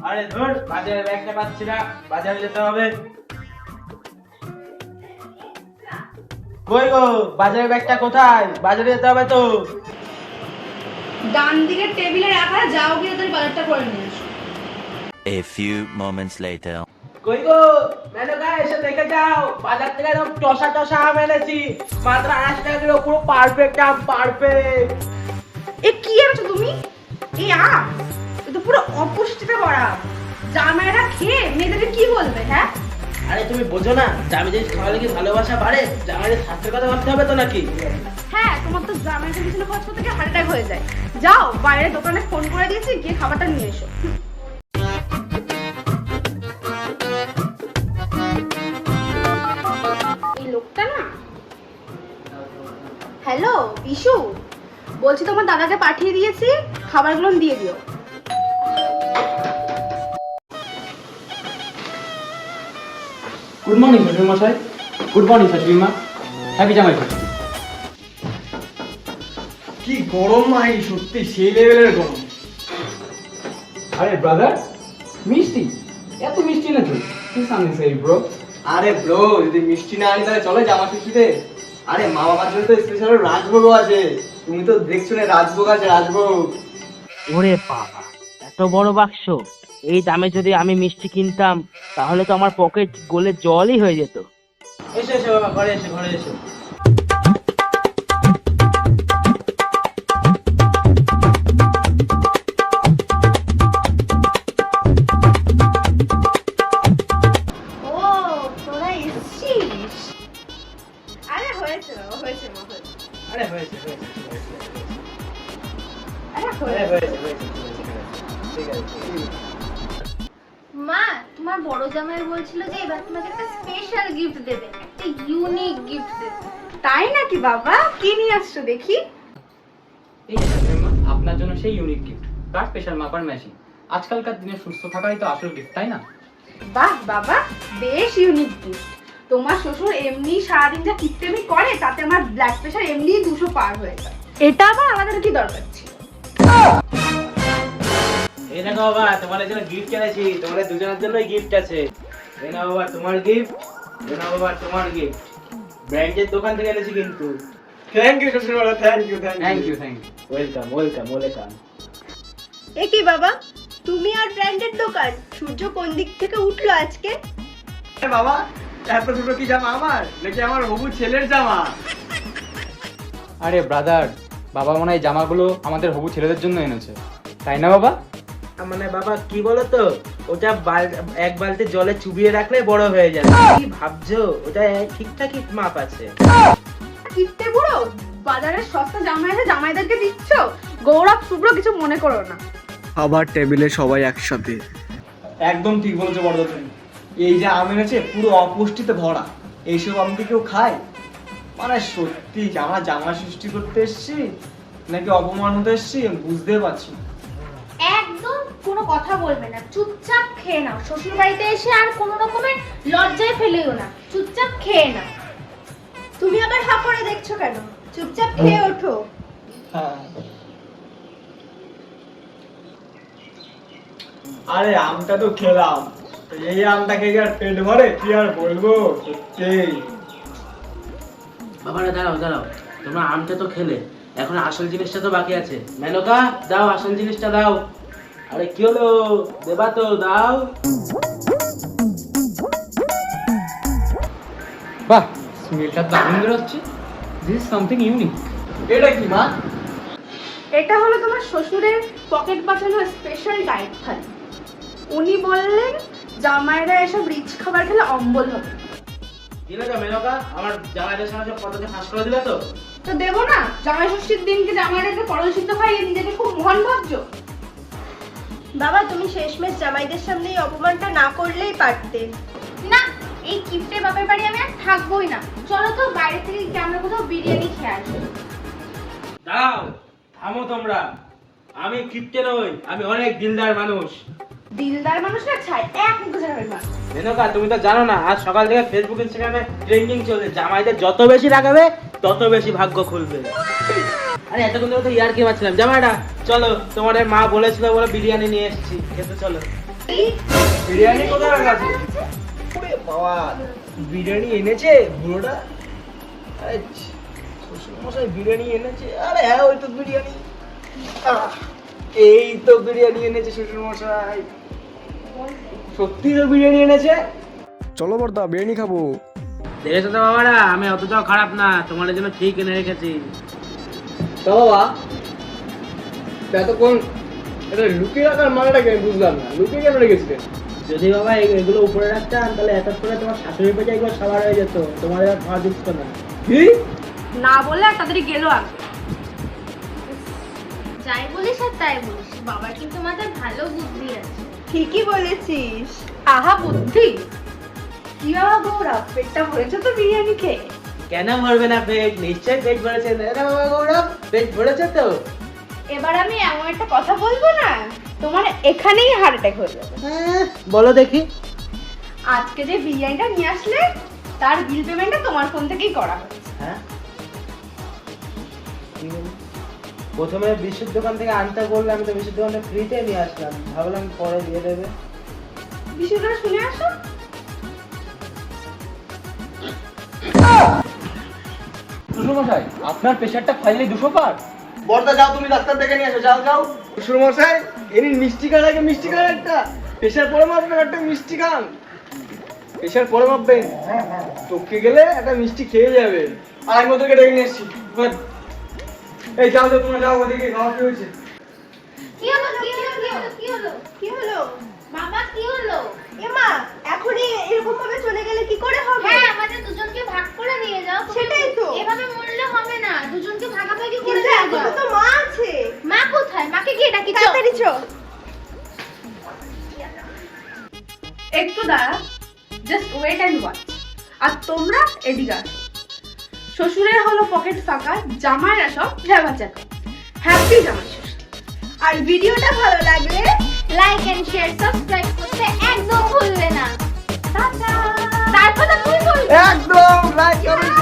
আরে ধর বাজারে ব্যাগটা পাচ্ছি না, বাজারে যেতে হবে। কই গো, বাজারের ব্যাগটা কোথায়? বাজারে যেতে হবে তো। ডান দিকের টেবিলে রাখা, যাও গিয়ে তোর বাজারটা করে নিয়ে এসো। A few moments later. কই গো, মেনকা এসে দেখে যাও, বাজার থেকে একদম টসা টসা আম এনেছি, মাত্র 80 টাকা কিলো, পুরো পারফেক্ট আম, পারফেক্ট। এ কি এনেছো তুমি? এই আম এ তো পুরো অপুষ্টিতে ভরা। জামাইরা খেয়ে মেয়েদেরকে কি বলবে? হ্যাঁ, আরে তুমি বোঝো না, জামাই জিনিস খাওয়ালে কি ভালোবাসা বাড়ে? জামাইয়ের স্বাস্থ্যের কথা ভাবতে হবে তো নাকি? হ্যাঁ, তোমার তো জামাইকে পিছনে খরচ করতে গিয়ে হার্ট অ্যাটাক হয়ে যায়। যাও, বাইরে দোকানে ফোন করে দিয়েছি, গিয়ে খাবারটা নিয়ে এসো। এই লোকটা না। হ্যালো বিশু, বলছি তোমার দাদাকে পাঠিয়ে দিয়েছি, খাবারগুলো দিয়ে দিও। গুড মর্নিং শ্বশুর মশাই। গুড মর্নিং শাশুড়ি মা। হ্যাপি জামাই ষষ্ঠী। কি গরম ভাই, সত্যি সেই লেভেলের গরম। আরে ব্রাদার, মিষ্টি, এত মিষ্টি না তো? কি সামনে সেই ব্রো? আরে ব্রো, যদি মিষ্টি না আনি তাহলে চলে জামা ষষ্ঠীতে। আরে মা বাবার জন্য তো স্পেশাল রাজভোগ আছে। তুমি তো দেখছো না, রাজভোগ আছে, রাজভোগ। ওরে বাবা, এত বড় বাক্স! এই দামে যদি আমি মিষ্টি কিনতাম তাহলে তো আমার পকেট গলে জলই হয়ে যেত। এসো এসো বাবা, ঘরে এসো, ঘরে এসো। ও, তোরা এসেছিস? আরে হয়েছে বাবা, হয়েছে মা, হয়েছে। আরে হয়েছে হয়েছে আরে আরে হয়েছে। হয়েছে হয়েছে, ঠিক আছে ঠিক আছে। মা, তোমার বড় জামাই বলছিল যে এবার তোমাকে একটা স্পেশাল গিফট দেবে, একটা ইউনিক গিফট দেবে। তাই নাকি বাবা? কি নিয়ে আসছো দেখি? এই যে শাশুড়ি মা, আপনার জন্য সেই ইউনিক গিফট, ব্লাড প্রেশার মাপার মেশিন। আজকালকার দিনে সুস্থ থাকাই তো আসল গিফট, তাই না? বাহ বাবা, বেশ ইউনিক গিফট। তোমার শ্বশুর এমনি সারাদিন যা কিপটেমি করে, তাতে আমার ব্লাড প্রেশার এমনি 200 পার হয়ে যায়। এটা আবার আমাদের কি দরকার ছিল? এই দেখো বাবা, তোমাদের জন্য গিফট এনেছি, তোমাদের দুজনের জন্যই গিফট আছে। এই নাও বাবা তোমার গিফট, এই নাও বাবা তোমার গিফট। ব্র্যান্ডের দোকান থেকে এনেছি কিন্তু। থ্যাংক ইউ শ্বশুর বড়, thank you thank you thank you. Welcome welcome welcome. এ কি বাবা, তুমি আর ব্র্যান্ডেড দোকান? সূর্য কোন দিক থেকে উঠলো আজকে? বাবা, এত ছোট কি জামা আমার, নাকি আমার হবু ছেলের জামা? আরে ব্রাদার, বাবা মনে হয় জামাগুলো আমাদের হবু ছেলেদের জন্য এনেছে, তাই না বাবা? মানে বাবা কি বলো তো, ওটা এক বালতি জলে চুবিয়ে রাখলে বড় হয়ে যাবে। কি ভাবছো, ওটা ঠিকঠাকই মাপ আছে। কিপটে বুড়ো, বাজারের সস্তা জামাইরা জামাইদেরকে দিচ্ছ? গৌরব শুভ্র কিছু মনে করো না। খাবার টেবিলে সবাই একসাথে। একদম ঠিক বলেছো বড়দা তুমি। এই যে আম এনেছে পুরো অপুষ্টিতে ভরা, এইসব আম কি কেউ খায়? মানে সত্যি আমরা জামা সৃষ্টি করতে এসেছি নাকি অপমান হতে এসেছি বুঝতে পারছি না। একদম কোনো কথা বলবে না, চুপচাপ খেয়ে নাও। শ্বশুর বাড়িতে এসে আর কোনো রকমের লজ্জায় ফেলেও না, চুপচাপ খেয়ে নাও। তুমি আবার হা করে দেখছো কেন? চুপচাপ খেয়ে ওঠো। হ্যাঁ। আরে আমটা তো খেলাম, এই আমটা খেয়ে আর পেট ভরে কি আর বলবো, সত্যি। বাবারা দাঁড়াও দাঁড়াও, তোমরা আমটা তো খেলে, এখন আসল জিনিসটা তো বাকি আছে। মেনকা দাও, আসল জিনিসটা দাও। আরে কি হলো, দেবা তো, দাও। বাহ, স্মেলটা দারুণ বেরোচ্ছে। This is something unique. এটা কি মা? এটা হলো তোমার শ্বশুরের পকেট বাঁচানো স্পেশাল ডায়েট থালি। উনি বললেন জামাইরা এসব রিচ খাবার খেলে অম্বল হবে। দিলে তো মেনকা, আমার জামাইদের সামনে সব কথাকে ফাঁস করে দিলে তো। তো দেবো না? জামাই ষষ্ঠীর দিনকে জামাইদেরকে পরল সিদ্ধ খাইয়ে নিজেকে খুব মহান ভাবছো? বাবা, তুমি শেষমেশ জামাইদের সামনে এই অপমানটা না করলেই পারতে। না, এই কিপ্টের বাপের বাড়ি আমি আর থাকবোই না। চলো তো বাইরে থেকে গিয়ে আমরা কোথাও বিরিয়ানি খেয়ে আসবো। দাঁড়াও, থামো তোমরা। আমি কিপ্টে নই, আমি অনেক দিলদার মানুষ। দিলদার মানুষ না ছাই, এক মুখে যাবে না। মেনকা তুমি তো জানো না, আজ সকাল থেকে ফেসবুক ইনস্টাগ্রামে ট্রেন্ডিং চলছে, জামাইদের যত বেশি রাখাবে তত বেশি ভাগ্য খুলবে। আরে এতক্ষণ ধরে তো ইয়ার কি মারছিলাম। জামাইটা চলো, তোমাদের মা বলেছিল বলে বিরিয়ানি নিয়ে এসেছি, খেতে চলো। বিরিয়ানি কোথায় রাখা আছে? ওরে বাবা, বিরিয়ানি এনেছে বুড়োটা? আরে শ্বশুরমশাই বিরিয়ানি এনেছে? আরে হ্যাঁ, ওই তো বিরিয়ানি। এই তো বিরিয়ানি এনেছে শ্বশুরমশাই, সত্যি তো বিরিয়ানি এনেছে। চলো বর্দা, বিরিয়ানি খাবো। দেখেছো তো বাবারা, আমি অতটাও খারাপ না, তোমাদের জন্য ঠিক এনে রেখেছি। তা বাবা, এতক্ষণ এটা লুকিয়ে রাখার মানেটা কি আমি বুঝলাম না, লুকিয়ে কেন রেখেছিলেন? যদি বাবা এগুলো উপরে রাখতাম তাহলে এত করে তোমার শাশুড়ি পেঁচে একবার সাবার হয়ে যেত, তোমাদের আর খাওয়া দিচ্ছ না। কি? না বলে আর তাড়াতাড়ি গেলো আগে। যাই বলিস আর তাই বলিস, বাবার কিন্তু মাথায় ভালো বুদ্ধি আছে। ঠিকই বলেছিস। আহা বুদ্ধি! কি বাবা গৌরব, পেটটা ভরেছে তো বিরিয়ানি খেয়ে? কেন ভরবে না পেট? নিশ্চয়ই পেট ভরেছে। না বাবা গৌরব, পেট ভরেছে তো। এবার আমি এমন একটা কথা বলবো না, তোমার এখানেই হার্ট অ্যাটাক হয়ে যাবে। বলো দেখি। আজকে যে বিরিয়ানিটা নিয়ে আসলে তার বিল পেমেন্টটা তোমার ফোন থেকেই করা হবে। হ্যাঁ, কি বলি? প্রথমে বিশুর দোকান থেকে আনতে বললে, আমি তো বিশুর দোকানে ফ্রিতে নিয়ে আসলাম, ভাবলাম পরে দিয়ে দেবে। বিষয়টা শুনে আসো। শ্বশুরমশাই, আপনার প্রেশারটা ফাইনালি 200 পার। বর্দা যাও, তুমি ডাক্তার দেখে নিয়ে আসো, যাও যাও। শ্বশুরমশাই, এনি মিষ্টি খান আগে, মিষ্টি খান একটা। প্রেশার পরে মাপবেন, একটা মিষ্টি খান। প্রেশার পরে মাপবেন, টপকে গেলে একটা মিষ্টি খেয়ে যাবে। আর আমি ওদেরকে ডেকে নিয়ে এসছি। এই যাও যাও, তোমরা যাও, ওদিকে খাওয়া কি হয়েছে? কি হলো কি হলো কি হলো কি হলো কি হলো? বাবা, কি হলো? এমা, এখনই এরকম ভাবে চলে গেলে কি করে হবে? হ্যাঁ, আমাদের দুজনকে ভাগ করে নিয়ে যাও। তুমি সেটাই তো। এভাবে মরলে হবে না, দুজনকে ভাগাভাগি করে কিন্তু নিয়ে এখনো যাও। তো মা আছে। মা কোথায়? মাকে গিয়ে ডাকি, চল। তাড়াতাড়ি চ। একটু দাঁড়া, জাস্ট ওয়েট অ্যান্ড ওয়াচ। আর তোমরা এদিকে আসো। শ্বশুরের হলো পকেট ফাঁকা, জামাইরা সব ঝাঁকাচাকা। হ্যাপি জামাই ষষ্ঠী। আর ভিডিওটা ভালো লাগলে লাইক এন্ড শেয়ার, সাবস্ক্রাইব করতে একদম ভুলবে না। টাটা। তারপর তো তুই বলবি। একদম লাইক কমেন্ট